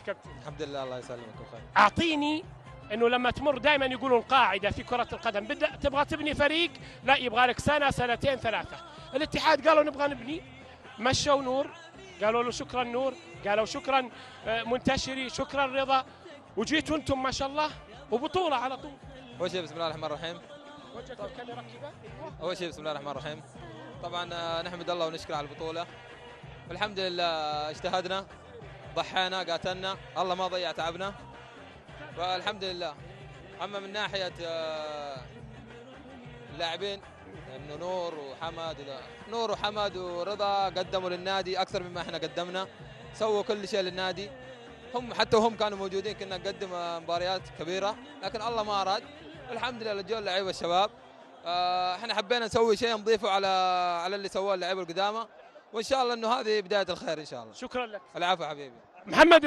كابتن؟ الحمد لله الله يسلمك بخير. اعطيني انه لما تمر دائما يقولون قاعده في كره القدم، بدأ تبغى تبني فريق، لا يبغى لك سنه سنتين ثلاثه. الاتحاد قالوا نبغى نبني، مشوا نور، قالوا له شكرا نور، قالوا شكرا منتشري، شكرا رضا، وجيتوا انتم ما شاء الله وبطوله على طول. اول شيء بسم الله الرحمن الرحيم. وجهك الكاميرا كذا. اول شيء بسم الله الرحمن الرحيم. طبعا نحمد الله ونشكر على البطوله، والحمد لله اجتهدنا، ضحينا، قاتلنا، الله ما ضيع تعبنا، فالحمد لله. اما من ناحيه اللاعبين انه نور وحمد ورضا قدموا للنادي اكثر مما احنا قدمنا، سووا كل شيء للنادي. هم حتى وهم كانوا موجودين كنا نقدم مباريات كبيره، لكن الله ما اراد. الحمد لله لجوا اللعيبه الشباب. احنا حبينا نسوي شيء نضيفه على اللي سووه اللعيبه القدامى، وان شاء الله انه هذه بدايه الخير ان شاء الله. شكرا لك. العفو حبيبي. محمد